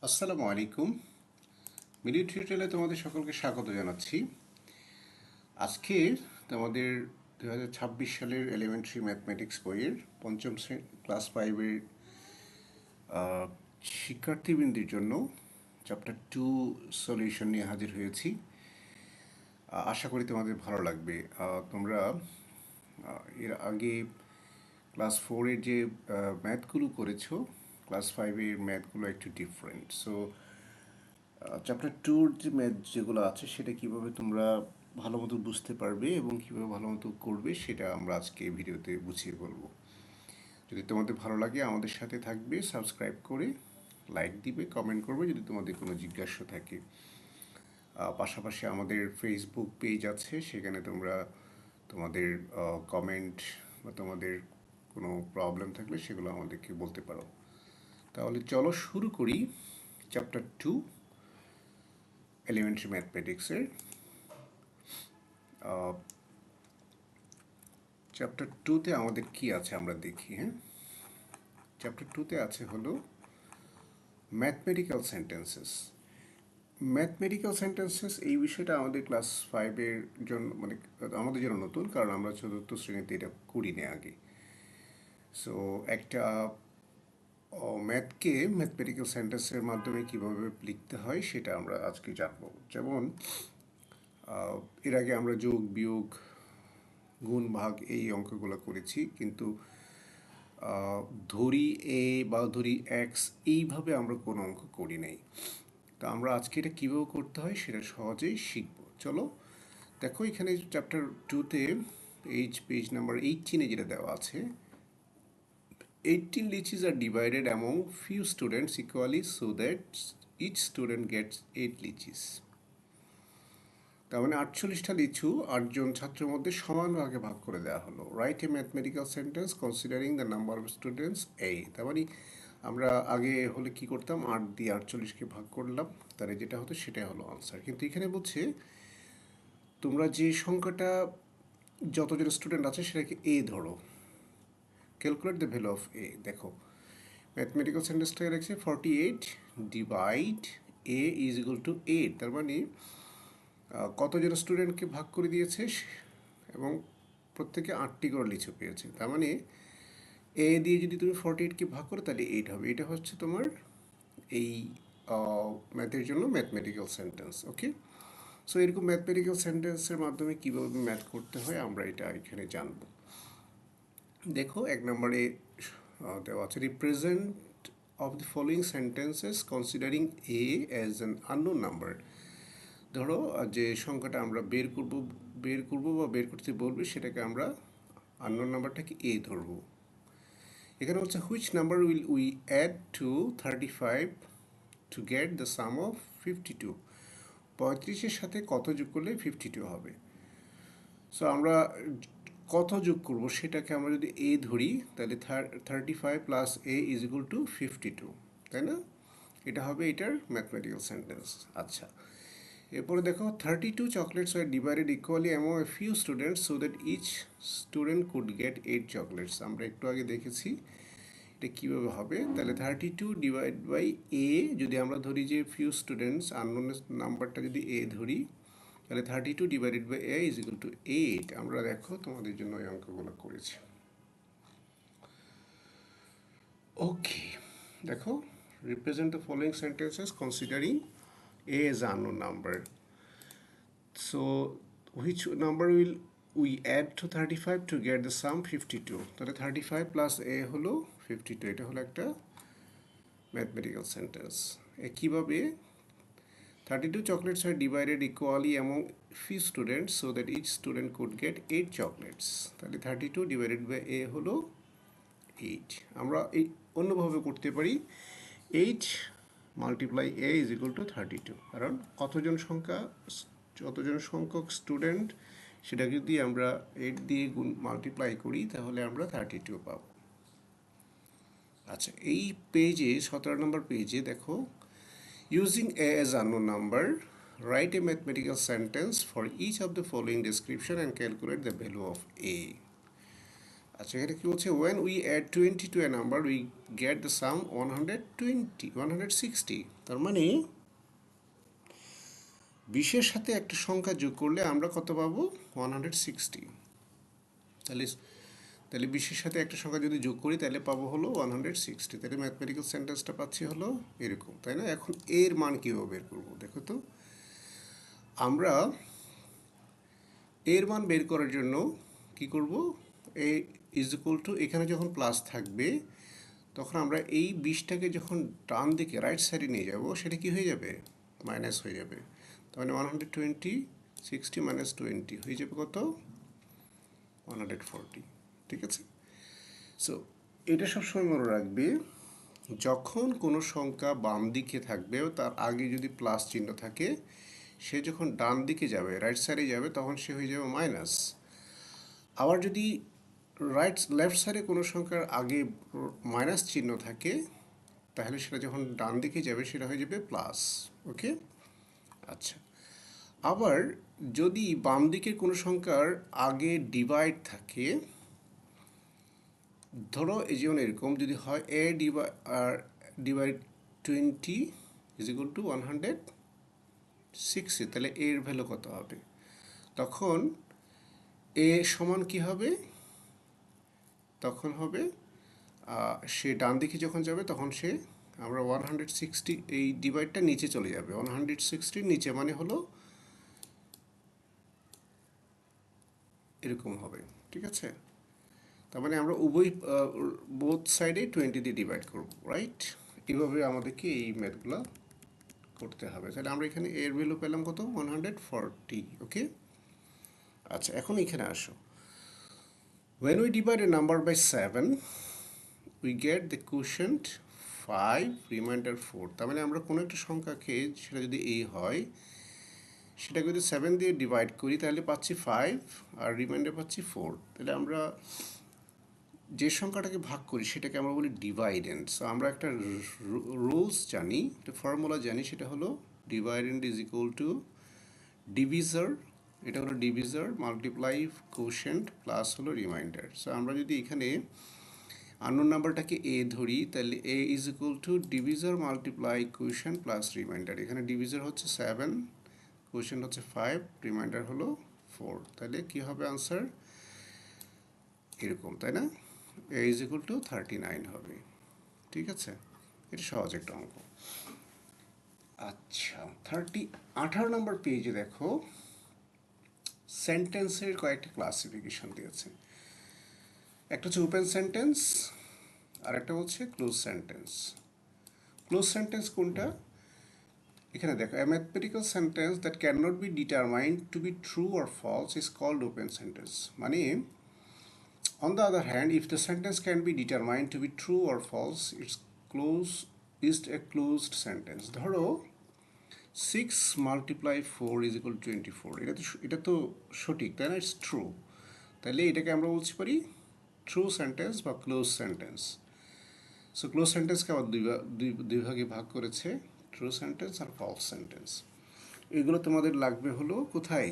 আসসালামু আলাইকুম। মিডি টিউটোরিয়ালে তোমাদের সকলকে স্বাগত জানাচ্ছি। আজকে তোমাদের 2026 সালের এলিমেন্টারি ম্যাথমেটিক্স বইয়ের পঞ্চম শ্রেণী ক্লাস 5-এর শিক্ষার্থীবৃন্দের জন্য চ্যাপ্টার 2 সলিউশন নিয়ে হাজির হয়েছি। আশা করি তোমাদের ভালো লাগবে। তোমরা এর আগে ক্লাস 4-এর যে ম্যাথগুলো করেছো, ক্লাস 5-এর ম্যাথগুলো একটু ডিফারেন্ট। সো চ্যাপ্টার টুর যে ম্যাথ যেগুলো আছে সেটা কিভাবে তোমরা ভালো মতো বুঝতে পারবে এবং কিভাবে ভালো মতো করবে সেটা আমরা আজকে ভিডিওতে বুঝিয়ে বলবো। যদি তোমাদের ভালো লাগে আমাদের সাথে থাকবে, সাবস্ক্রাইব করে লাইক দিবে, কমেন্ট করবে যদি তোমাদের কোনো জিজ্ঞাসা থাকে। পাশাপাশি আমাদের ফেসবুক পেজ আছে, সেখানে তোমরা তোমাদের কমেন্ট বা তোমাদের কোনো প্রবলেম থাকলে সেগুলো আমাদেরকে বলতে পারো। তাহলে চলো শুরু করি চ্যাপ্টার 2 এলিমেন্টারি ম্যাথমেটিক্সের। চ্যাপ্টার 2-তে আমাদের কি আছে আমরা দেখি। চ্যাপ্টার 2-তে আছে হলো ম্যাথমেটিক্যাল সেন্টেন্সেস। ম্যাথমেটিক্যাল সেন্টেন্সেস এই বিষয়টা আমাদের ক্লাস 5-এর জন্য মানে আমাদের জন্য নতুন, কারণ আমরা চতুর্থ শ্রেণীতে এটা করিনি আগে। সো একটা ম্যাথকে ম্যাথমেটিক্যাল সেন্টেন্সের মাধ্যমে কীভাবে লিখতে হয় সেটা আমরা আজকে জানবো। যেমন এর আগে আমরা যোগ, বিয়োগ, গুণ, ভাগ এই অঙ্কগুলো করেছি, কিন্তু ধরি এ বা ধরি এক্স এইভাবে আমরা কোনো অঙ্ক করি নাই। তো আমরা আজকে এটা কীভাবে করতে হয় সেটা সহজেই শিখব। চলো দেখো, এখানে চ্যাপ্টার 2-তে পেজ নাম্বার 18-এ যেটা দেওয়া আছে, 18 litchis are divided among few students equally so that each student gets 8 litchis. তার মানে 48টা লিচু 8জন ছাত্রের মধ্যে সমান ভাগে ভাগ করে দেওয়া হলো। Write a mathematical sentence considering the number of students এ। তার মানে আমরা আগে হলে কি করতাম, 8 দিয়ে 48কে ভাগ করলাম, তাহলে যেটা হতো সেটাই হলো আনসার। কিন্তু এখানে বলছে তোমরা যে সংখ্যাটা যতজন স্টুডেন্ট আছে সেটাকে এ ধরো। ক্যালকুলেট দ্য ভ্যালু অফ এ। দেখো ম্যাথমেটিক্যাল সেন্টেন্সটাকে রাখছে 48 divide A is equal to 8। তার মানে কতজন স্টুডেন্টকে ভাগ করে দিয়েছে এবং প্রত্যেকে 8টি করে লিচু পেয়েছে। তার মানে এ দিয়ে যদি তুমি 48কে ভাগ করো তাহলে 8 হবে। এটা হচ্ছে তোমার এই ম্যাথের জন্য ম্যাথমেটিক্যাল সেন্টেন্স। ওকে, সো এরকম ম্যাথমেটিক্যাল সেন্টেন্সের মাধ্যমে কীভাবে ম্যাথ করতে হয় আমরা এটা এখানে জানব। দেখো 1 নম্বরে দেওয়া আছে represent of the following sentences considering a as an unknown number. ধরো যে সংখ্যাটা আমরা বের করব বা বের করতে বলবে সেটাকে আমরা আননোন নাম্বারটাকে এ ধরব। এখানে হচ্ছে which number will we add to 35 to get the sum of 52। 35-এর সাথে কত যোগ করলে 52 হবে। সো আমরা কত যোগ করব সেটাকে আমরা যদি এ ধরি তাহলে 35 plus A is equal two 52, তাই না? এটা হবে এটার ম্যাথমেটিক্যাল সেন্টেন্স। আচ্ছা, এরপরে দেখো 32 chocolates were divided equally among a few students so that each student could get 8 chocolates. আমরা একটু আগে দেখেছি এটা কীভাবে হবে। তাহলে 32 ডিভাইড বাই এ, যদি আমরা ধরি যে ফিউ স্টুডেন্টস আননোন নাম্বারটা যদি এ ধরি তাহলে 32 divided by A is equal to 8। আমরা দেখো তোমাদের জন্য এই অঙ্কগুলো করেছি। ওকে, দেখো represent the following sentences considering A as unknown number. So, which number will we add to 35 to get the sum 52? তাহলে 35 প্লাস এ হলো 52। এটা হলো একটা ম্যাথমেটিক্যাল সেন্টেন্স। কীভাবে 32 chocolates are divided equally among few students so that each student could get 8 chocolates। তাহলে 32 divided by এ হলো 8। আমরা এই অন্যভাবে করতে পারি 8 multiply A is equal two 32, কারণ যতজন সংখ্যক স্টুডেন্ট সেটা যদি আমরা 8 দিয়ে মাল্টিপ্লাই করি তাহলে আমরা 32 পাবো। আচ্ছা, এই পেজে 17 নম্বর পেজে দেখো using a as unknown number write a mathematical sentence for each of the following description and calculate the value of a. আচ্ছা, এটা কি বলছে, when we add 20 to a number we get the sum 160। তার মানে 20-এর সাথে একটা সংখ্যা যোগ করলে আমরা কত পাবো? 160। তাহলে তাহলে 20-এর সাথে একটা সংখ্যা যদি যোগ করি তাহলে পাবো হলো 160। তাহলে ম্যাথমেটিক্যাল সেন্টেন্সটা পাচ্ছি হলো এরকম, তাই না? এখন এর মান কীভাবে বের করবো দেখো তো। আমরা এর মান বের করার জন্য কি করব, এ ইজ ইকুয়াল টু, এখানে যখন প্লাস থাকবে তখন আমরা এই 20টাকে যখন ডান দিকে রাইট সাইডে নিয়ে যাব সেটা কি হয়ে যাবে? মাইনাস হয়ে যাবে। তার মানে 120 60 মাইনাস 20 হয়ে যাবে কত? 140। ঠিক আছে? সো এটা সবসময় মনে রাখবে, যখন কোনো সংখ্যা বাম দিকে থাকবে তার আগে যদি প্লাস চিহ্ন থাকে, সে যখন ডান দিকে যাবে রাইট সাইডে যাবে তখন সে হয়ে যাবে মাইনাস। আবার যদি লেফট সাইডে কোনো সংখ্যার আগে মাইনাস চিহ্ন থাকে তাহলে সেটা যখন ডান দিকে যাবে সেটা হয়ে যাবে প্লাস। ওকে? আচ্ছা, আবার যদি বাম দিকে কোনো সংখ্যার আগে ডিভাইড থাকে, ধরো এই যেমন এরকম যদি হয় এ ডিভাইড 20 ইজ ইকুয়াল টু 160, তাহলে এর ভ্যালু কত হবে? তখন এ সমান কি হবে? তখন হবে সে ডান দিকে যখন যাবে তখন সে আমরা 160, এই ডিভাইডটা নিচে চলে যাবে, 160 নিচে মানে হলো এরকম হবে। ঠিক আছে? তার মানে আমরা উভয় বোথ সাইডে 20 দিয়ে ডিভাইড করব, রাইট? এইভাবে আমাদেরকে এই ম্যাথগুলো করতে হবে। তাহলে আমরা এখানে এর ভ্যালু পেলাম কত? 140। ওকে? আচ্ছা, এখন এখানে আসো, when we divide a number by 7 we get the quotient 5 remainder 4। তার মানে আমরা কোনো একটা সংখ্যাকে, সেটা যদি a হয়, সেটাকে যদি 7 দিয়ে ডিভাইড করি তাহলে পাচ্ছি 5 আর রিমাইন্ডার পাচ্ছি 4। তাহলে আমরা যে সংখ্যাটাকে ভাগ করি সেটাকে আমরা বলি ডিভাইডেন্ড। সো আমরা একটা রুলস জানি, একটা ফর্মুলা জানি, সেটা হলো dividend is equal to divisor, এটা হলো ডিভিজার মাল্টিপ্লাই কোশেন্ট প্লাস হলো রিমাইন্ডার। সো আমরা যদি এখানে আননোন নাম্বারটাকে এ ধরি তাহলে a is equal to divisor multiply quotient plus remainder. এখানে ডিভিজার হচ্ছে 7, কোশেন্ট হচ্ছে 5, রিমাইন্ডার হলো 4। তাহলে কি হবে আনসার? এরকম, তাই না? এ ইজ ইকুয়াল টু 39 হবে। ঠিক আছে? এটা সহজ একটা অঙ্ক। আচ্ছা, 18 নম্বর পেজে দেখো সেন্টেন্সের কয়েকটা ক্লাসিফিকেশন দিয়েছে। একটা হচ্ছে ওপেন সেন্টেন্স আর একটা হচ্ছে ক্লোজ সেন্টেন্স। ক্লোজ সেন্টেন্স কোনটা? এখানে দেখো, a mathematical sentence that cannot be determined to be true or false is called open sentence। মানে on the other hand, if the sentence can be determined to be true or false, it's a closed sentence। ধরো 6 multiply 4 is equal 24, এটা তো সঠিক, তাই না? It's true. তাহলে এটাকে আমরা বলতে পারি ট্রু সেন্টেন্স বা ক্লোজ সেন্টেন্স। সো ক্লোজ সেন্টেন্সকে আবার দুই ভাগে ভাগ করেছে, ট্রু সেন্টেন্স আর ফলস সেন্টেন্স। এগুলো তোমাদের লাগবে হলো কোথায়?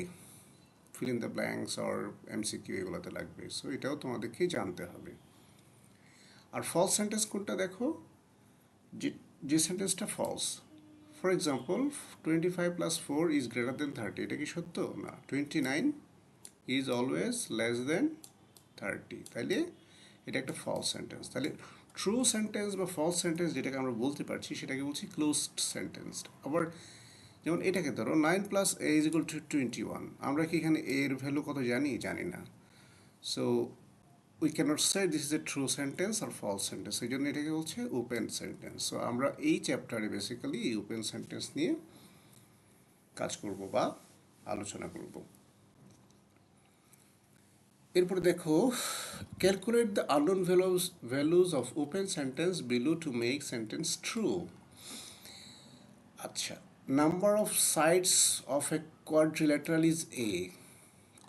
Fill in the blanks or MCQ, এগুলোতে লাগবে। সো এটাও তোমাদেরকে জানতে হবে। আর ফলস সেন্টেন্স কোনটা দেখো, যে সেন্টেন্সটা false. For example 25 plus 4 is greater than 30, এটা কি সত্য? না। 29 ইজ অলওয়েজ লেস দেন 30, তাইলে এটা একটা ফলস সেন্টেন্স। তাহলে ট্রু সেন্টেন্স বা ফলস সেন্টেন্স যেটাকে আমরা বলতে পারছি সেটাকে বলছি ক্লোজড সেন্টেন্স। আবার যেমন এটাকে ধরো 9 plus A is equal two 21, আমরা কি এখানে এর ভ্যালু কত জানি? জানি না। So we can't say this is a true sentence আর ফলস সেন্টেন্স, এই জন্য এটাকে বলছে ওপেন সেন্টেন্স। সো আমরা এই চ্যাপ্টারে বেসিক্যালি এই ওপেন সেন্টেন্স নিয়ে কাজ করব বা আলোচনা করব। এরপরে দেখো, calculate the unknown values of open sentence below to make sentence true. আচ্ছা, number of sides of a quadrilateral is a.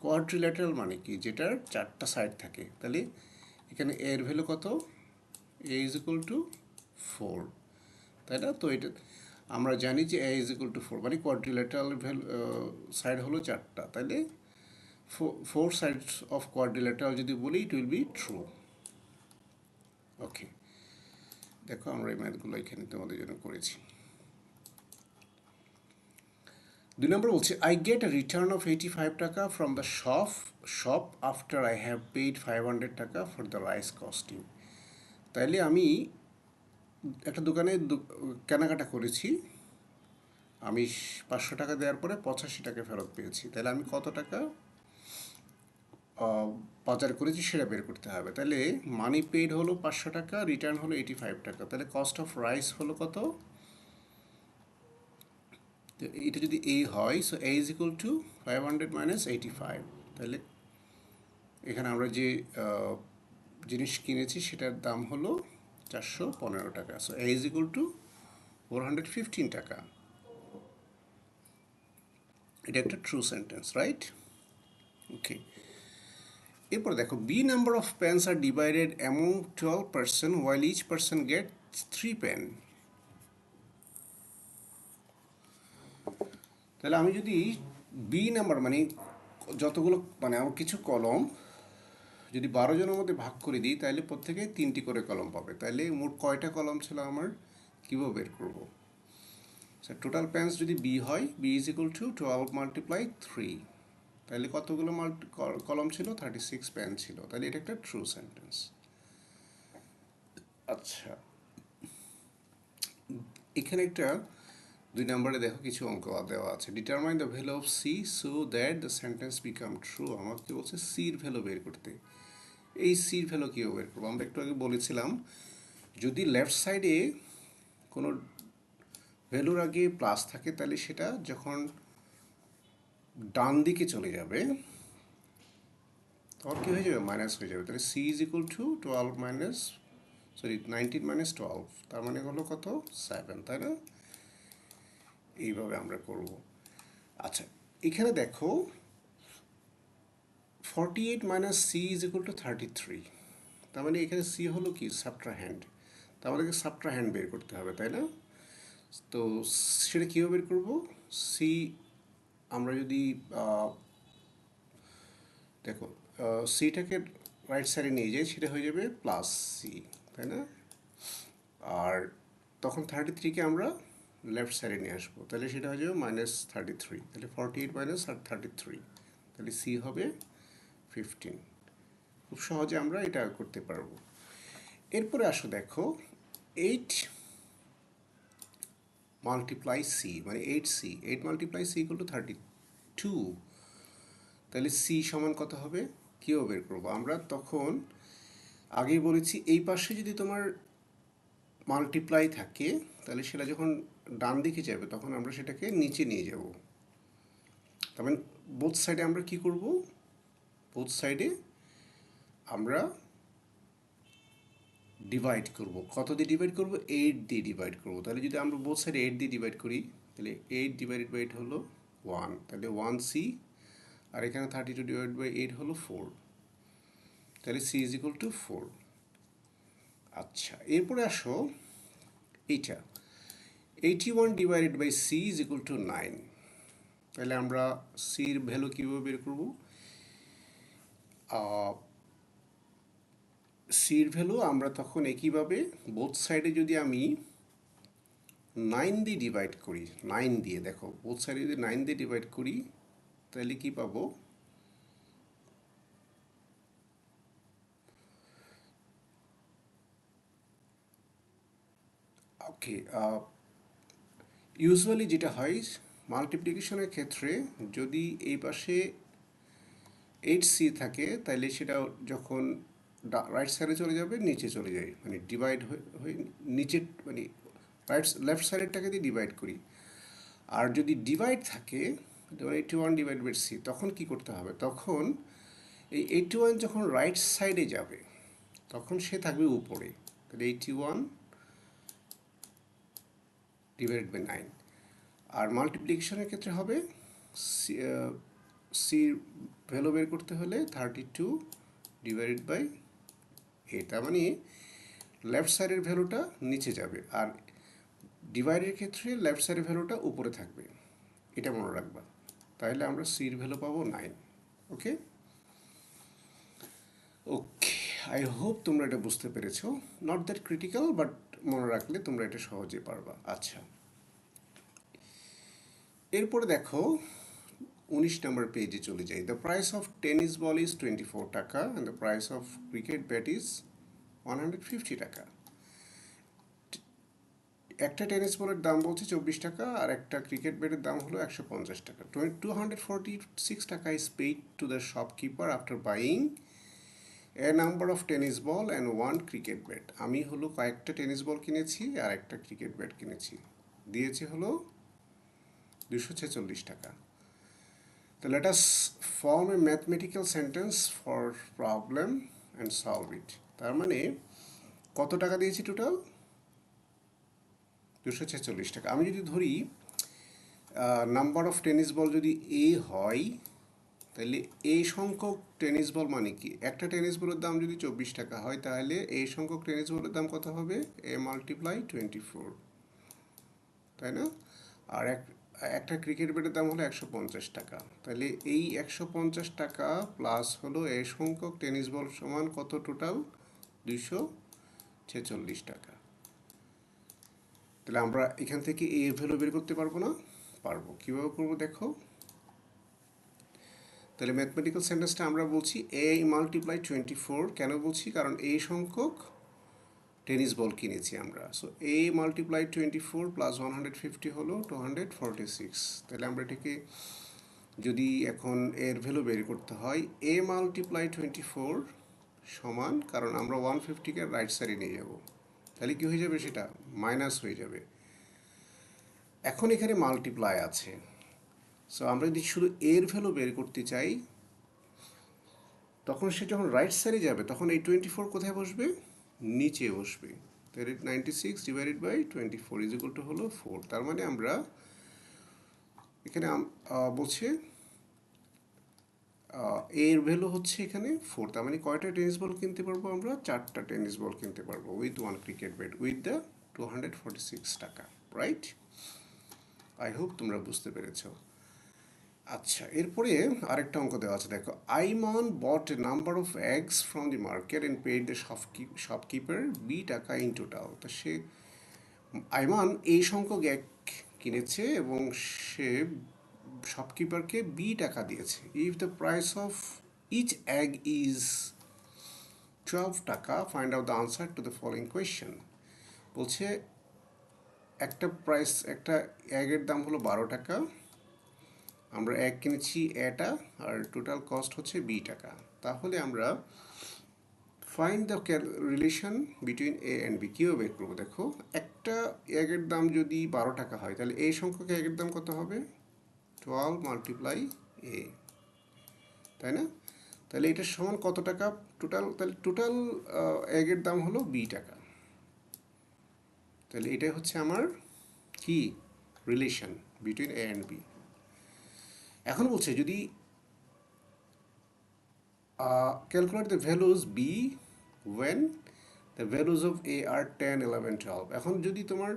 Quadrilateral মানে কি? যেটার 4টা সাইড থাকে। তাহলে এখানে এর ভ্যালু কত? এ ইজ ইকুয়াল টু 4, তাই না? তো এটা আমরা জানি যে এ ইজ ইকুয়াল টু 4, মানে কোয়াড্রিল্যাটারাল ভ্যালু সাইড হলো 4টা, তাইলে ফোর সাইডস অফ কোয়াড্রিল্যাটারাল যদি বলি ইট উইল বি ট্রু। ওকে, দেখো আমরা এই ম্যাথগুলো এখানে তোমাদের জন্য করেছি। 2 নম্বর বলছে I get a return of 85 টাকা from the shop after I have paid 500 টাকা ফর দ্য রাইস কস্টিং। তাইলে আমি একটা দোকানে কেনাকাটা করেছি, আমি 500 টাকা দেওয়ার পরে 85 টাকা ফেরত পেয়েছি। তাহলে আমি কত টাকা বাজার করেছি সেটা বের করতে হবে। তাহলে মানি পেইড হলো 500 টাকা, রিটার্ন হলো 85 টাকা। তাহলে কস্ট অফ রাইস হলো কত? তো এটা যদি এ হয়, so A is equal two 500 minus 85। তাহলে এখানে আমরা যে জিনিস কিনেছি সেটার দাম হলো 415 টাকা। So A is equal two 415 টাকা। এটা একটা ট্রু সেন্টেন্স, রাইট? ওকে, এরপর দেখো B number of pens are divided among 12 person while each person get 3 pen. তাহলে আমি যদি বি নাম্বার মানে যতগুলো মানে আমার কিছু কলম যদি 12 জনের মধ্যে ভাগ করে দিই তাহলে প্রত্যেকে 3টি করে কলম পাবে। তাহলে মোট কয়টা কলম ছিল আমার, কীভাবে বের করবো? টোটাল পেন্স যদি বি হয়, B is equal to 12 multiply 3। তাহলে কতগুলো কলম ছিল? 36 পেন ছিল। তাহলে এটা একটা ট্রু সেন্টেন্স। আচ্ছা, এখানে একটা 2 নম্বরে দেখো কিছু অঙ্ক দেওয়া আছে। Determine the value of C so that the sentence become true. আমাকে বলছে সির ভ্যালু বের করতে। এই সির ভ্যালু কীভাবে বের করবো? আমরা একটু আগে বলেছিলাম যদি লেফট সাইডে কোনো ভ্যালুর আগে প্লাস থাকে তাহলে সেটা যখন ডান দিকে চলে যাবে তখন কী হয়ে যাবে? মাইনাস হয়ে যাবে। তাহলে C is equal to 12 minus 19 minus 12, তার মানে হলো কত? 7, তাই না? এইভাবে আমরা করব। আচ্ছা, এখানে দেখো 48 minus C is equal to 33। তার মানে এখানে সি হলো কি? সাবট্রাহ্যান্ড। তা আমাদেরকে সাবট্রাহ্যান্ড বের করতে হবে, তাই না? তো সেটা কীভাবে বের করবো? সি আমরা যদি দেখো সিটাকে রাইট সাইডে নিয়ে যাই সেটা হয়ে যাবে প্লাস সি, তাই না? আর তখন 33কে আমরা লেফট সাইডে নিয়ে আসবো, তাহলে সেটা হয়ে যাবে -33। তাহলে 48 মাইনাস 33, তাহলে সি হবে 15। খুব সহজে আমরা এটা করতে পারবো। এরপরে আসো দেখো 8 মাল্টিপ্লাই সি মানে 8c, 8 multiply C equal to 32। তাহলে সি সমান কত হবে? কীভাবে বের করবো? আমরা তখন আগেই বলেছি এই পাশে যদি তোমার মাল্টিপ্লাই থাকে তাহলে সেটা যখন ডান দিকে যাবে তখন আমরা সেটাকে নিচে নিয়ে যাব। তার মানে বোথ সাইডে আমরা কি করব? বোথ সাইডে আমরা ডিভাইড করব। কত দিয়ে ডিভাইড করব? 8 দিয়ে ডিভাইড করব। তাহলে যদি আমরা বোথ সাইডে 8 দিয়ে ডিভাইড করি তাহলে 8 ডিভাইডেড বাই 8 হলো 1, তাহলে 1c। আর এখানে 32 ডিভাইড বাই 8 হলো 4, তাহলে c ইজ ইকুয়াল টু 4। আচ্ছা, এরপরে আসো এইটা 81 divided by C is equal to 9। তাহলে আমরা সির ভ্যালু কীভাবে বের করব? সির ভ্যালু আমরা তখন একইভাবে বোথ সাইডে যদি আমি 9 দিয়ে ডিভাইড করি, 9 দিয়ে দেখো বোথ সাইডে যদি 9 দিয়ে ডিভাইড করি তাহলে কি পাবো? ওকে, ইউজুয়ালি যেটা হয় মাল্টিপ্লিকেশনের ক্ষেত্রে যদি এই পাশে 8c থাকে তাহলে সেটা যখন রাইট সাইডে চলে যাবে নিচে চলে যায়, মানে ডিভাইড হয়ে নিচে মানে লেফট সাইডেরটাকে দিয়ে ডিভাইড করি। আর যদি ডিভাইড থাকে যেমন 81 ডিভাইড বাই সি, তখন কি করতে হবে? তখন এই 81 যখন রাইট সাইডে যাবে তখন সে থাকবে উপরে, তাহলে 81 ডিভাইডেড বাই 9। আর মাল্টিপ্লিকেশনের ক্ষেত্রে হবে সির ভ্যালু বের করতে হলে 32 ডিভাইডেড বাই 8, তার মানে লেফট সাইডের ভ্যালুটা নিচে যাবে আর ডিভাইডের ক্ষেত্রে লেফট সাইডের ভ্যালুটা উপরে থাকবে, এটা মনে রাখবা। তাহলে আমরা সির ভ্যালু পাবো 9। ওকে ওকে, আই হোপ তোমরা এটা বুঝতে পেরেছো। নট দ্যাট ক্রিটিক্যাল, বাট মনে রাখলে তোমরা এটা সহজে পারবা। আচ্ছা, এরপরে দেখো 19 নম্বর পেজে চলে যাই। The price of tennis ball is 24 টাকা and the price of cricket bat is 150 টাকা। একটা টেনিস বলের দাম বলছে 24 টাকা আর একটা ক্রিকেট ব্যাটের দাম হলো 150 টাকা। 246 টাকা is paid to the shopkeeper after buying a number of tennis ball and one cricket bat. আমি হলো কয়েকটা টেনিস বল কিনেছি আর একটা ক্রিকেট ব্যাট কিনেছি, দিয়েছে হলো 246 টাকা। তো let us form A mathematical sentence for problem and solve it. তার মানে কত টাকা দিয়েছি টোটাল? 246 টাকা। আমি যদি ধরি নাম্বার অফ টেনিস বল যদি এ হয়, তাহলে এ সংখ্যক টেনিস বল মানে কি? একটা টেনিস বলের দাম যদি 24 টাকা হয়, তাহলে এ সংখ্যক টেনিস বলের দাম কত হবে? এ মাল্টিপ্লাই 24, তাই না? আর একটা ক্রিকেট ব্যাটের দাম হলো 150 টাকা। তাহলে এই 150 টাকা প্লাস হলো এ সংখ্যক টেনিস বল সমান কত টোটাল? 246 টাকা। তাহলে আমরা এখান থেকে এ ভ্যালু বের করতে পারবো না? পারবো। কীভাবে করবো দেখো। তাহলে ম্যাথমেটিক্যাল সেন্টেন্সটা আমরা বলছি এ মাল্টিপ্লাই 24। কেন বলছি? কারণ এই সংখ্যক টেনিস বল কিনেছি আমরা। সো এ মাল্টিপ্লাই 24 প্লাস 150 হলো 246। তাহলে আমরা এটাকে যদি এখন এর ভ্যালু বের করতে হয়, এ মাল্টিপ্লাই 24 সমান, কারণ আমরা 150কে রাইট সাইডে নিয়ে যাব, তাহলে কী হয়ে যাবে? সেটা মাইনাস হয়ে যাবে। এখন এখানে মাল্টিপ্লাই আছে, সো আমরা যদি শুধু এর ভ্যালু বের করতে চাই, তখন সে যখন রাইট সাইডে যাবে তখন এই 24 কোথায় বসবে? নিচে বসবে। তাহলে 96 divided by 24 is equal to হলো 4। তার মানে আমরা এখানে বলছে এর ভ্যালু হচ্ছে এখানে 4। তার মানে কয়টা টেনিস বল কিনতে পারবো আমরা? 4টা টেনিস বল কিনতে পারবো with one cricket bat with the 246 টাকা, রাইট? আই হোপ তোমরা বুঝতে পেরেছো। আচ্ছা, এরপরে আরেকটা অঙ্ক দেওয়া আছে, দেখো। Aiman bought a number of eggs from the market and paid the shopkeeper b টাকা ইন টোটাল। তো সে আইমান এই সংখ্যক এগ কিনেছে এবং সে শপকিপারকে বি টাকা দিয়েছে। If the price of each egg is 12 টাকা, find out the answer to the following question. বলছে একটা এগের দাম হলো 12 টাকা, আমরা এক কিনেছি এটা, আর টোটাল কস্ট হচ্ছে বি টাকা। তাহলে আমরা find the relation between A and B কীভাবে বের করবো? দেখো, একটা এগের দাম যদি 12 টাকা হয়, তাহলে এই সংখ্যক এগের দাম কত হবে? 12 মাল্টিপ্লাই এ, তাই না? তাহলে এটার সমান কত টাকা টোটাল? তাহলে টোটাল এগের দাম হলো বি টাকা। তাহলে এটাই হচ্ছে আমার কি relation between A and B. এখন বলছে যদি calculate the values b when the values of a are 10, 11, 12. এখন যদি তোমার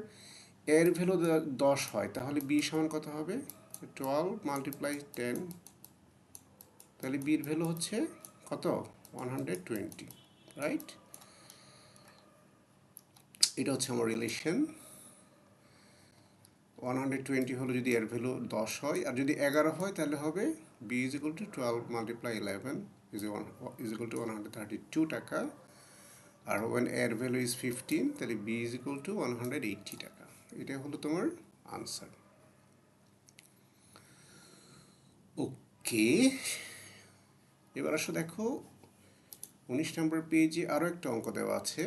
এর ভ্যালু 10 হয়, তাহলে b সমান কত হবে? 12 মাল্টিপ্লাই 10, তাহলে b এর ভ্যালু হচ্ছে কত? 120, রাইট? এটা হচ্ছে আমার রিলেশন। 120 হলো যদি এর ভ্যালু 10 হয়, আর যদি 11 হয় তাহলে হবে b is equal to 12 multiply 11 is equal to 132 টাকা। আর when এর ভ্যালু ইজ 15, তাহলে b is equal to 180 টাকা। এটা হলো তোমার আনসার। ওকে, এবার আসো দেখো 19 নম্বর পেজে আরও একটা অঙ্ক দেওয়া আছে।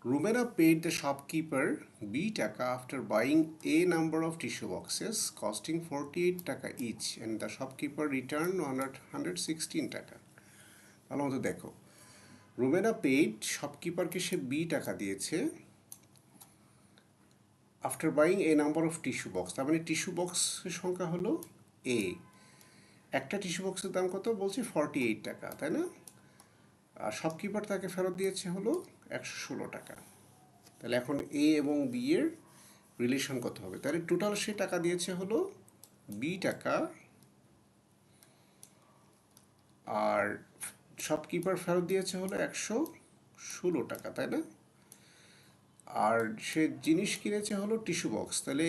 Rumena paid the shopkeeper B টাকা after buying a number of tissue boxes costing 48 টাকা each and the shopkeeper returned 116 টাকা। ভালো মতো দেখো, রুমেনা পেইড, শপকিপারকে সে বি টাকা দিয়েছে after buying a number of tissue box. তার মানে টিস্যু বক্সের সংখ্যা হলো এ। একটা টিস্যু বক্সের দাম কত? বলছে 48 টাকা, তাই না? আর শপকিপার তাকে ফেরত দিয়েছে হলো 116 টাকা। তাহলে এখন এ এবং বি এর রিলেশন কত হবে? তাহলে টোটাল সে টাকা দিয়েছে হলো বি টাকা আর শপকিপার ফেরত দিয়েছে হলো 116 টাকা, তাই না? আর সে জিনিস কিনেছে হলো টিস্যু বক্স, তাহলে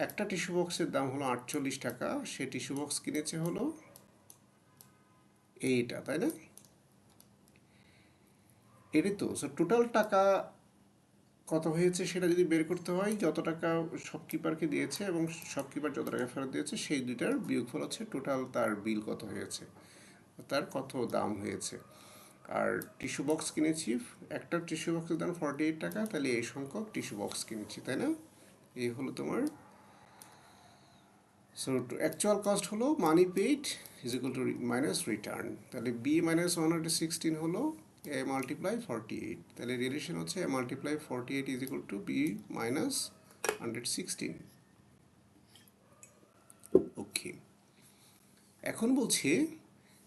একটা টিস্যু বক্সের দাম হলো 48 টাকা, সে টিস্যু বক্স কিনেছে হলো এইটা, তাই না? এটাই তো টোটাল টাকা কত হয়েছে সেটা যদি বের করতে হয়, যত টাকা শপকিপারকে দিয়েছে এবং শপকিপার যত টাকা ফেরত দিয়েছে সেই দুইটার বিয়োগফল হচ্ছে টোটাল তার বিল কত হয়েছে, তার কত দাম হয়েছে। আর টিস্যু বক্স কিনেছি, একটা টিস্যু বক্সের দাম 48 টাকা, তাহলে এই সংখ্যক টিস্যু বক্স কিনেছি, তাই না? এই হলো তোমার। সো অ্যাকচুয়াল কস্ট হলো money paid is equal to minus return, তাহলে বি মাইনাস 116 হলো এ মাল্টিপ্লাই 48, তাহলে রিলেশন হচ্ছে a multiply 48 is equal to B minus 116। Okay, এখন বলছে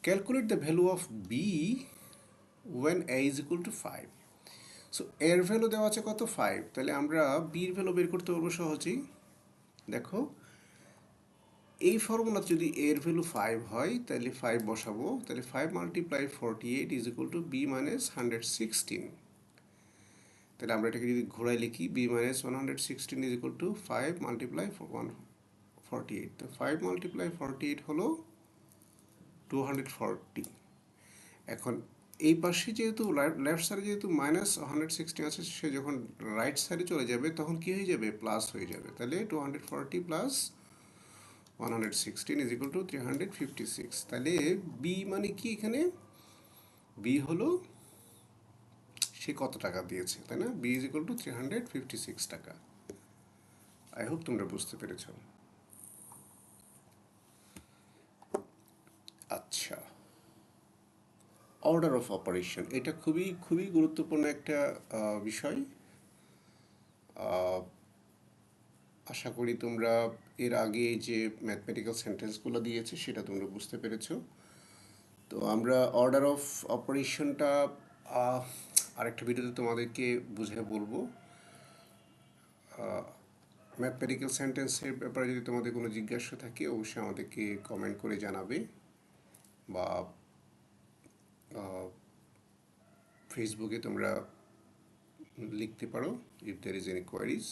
calculate the value of b when a is equal to 5। So এর value দেওয়া আছে কত, 5, তাহলে আমরা বির ভ্যালু বের করতে পারবো সহজেই। দেখো, এই ফর্মুলা যদি এর ভ্যালু 5 হয় তাহলে 5 বসাবো, তাহলে 5 multiply 48 is equal to B minus 116। তাহলে আমরা এটাকে যদি ঘোরায় লিখি, B minus 116 is equal to 5 multiply 148, তো 5 মাল্টিপ্লাই 48 হলো 240। এখন এই পাশে যেহেতু লেফট সাইডে যেহেতু মাইনাস 116 আছে, সে যখন রাইট সাইডে চলে যাবে তখন কি হয়ে যাবে, প্লাস হয়ে যাবে, তাহলে 240 প্লাস 116 ইজ ইকুয়াল টু 356। তাহলে বি মানে কি এখানে, বি হলো সে কত টাকা দিয়েছে, তাই না? বি ইজ ইকুয়াল টু 356 টাকা। আই হোপ তোমরা বুঝতে পেরেছ। আচ্ছা, অর্ডার অফ অপারেশন, এটা খুবই খুবই গুরুত্বপূর্ণ একটা বিষয়। আশা করি তোমরা এর আগে যে ম্যাথমেটিক্যাল সেন্টেন্সগুলো দিয়েছে সেটা তোমরা বুঝতে পেরেছো। তো আমরা অর্ডার অফ অপারেশনটা আরেকটা ভিডিওতে তোমাদেরকে বুঝিয়ে বলবো। ম্যাথমেটিক্যাল সেন্টেন্সের ব্যাপারে যদি তোমাদের কোনো জিজ্ঞাসা থাকে অবশ্যই আমাদেরকে কমেন্ট করে জানাবে, বা ফেসবুকে তোমরা লিখতে পারো if there is any queries.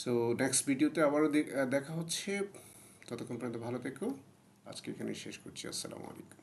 So next ভিডিওতে আবারও দেখা হচ্ছে, ততক্ষণ পর্যন্ত ভালো থেকো। আজকে এখানে শেষ করছি। আসসালামু আলাইকুম।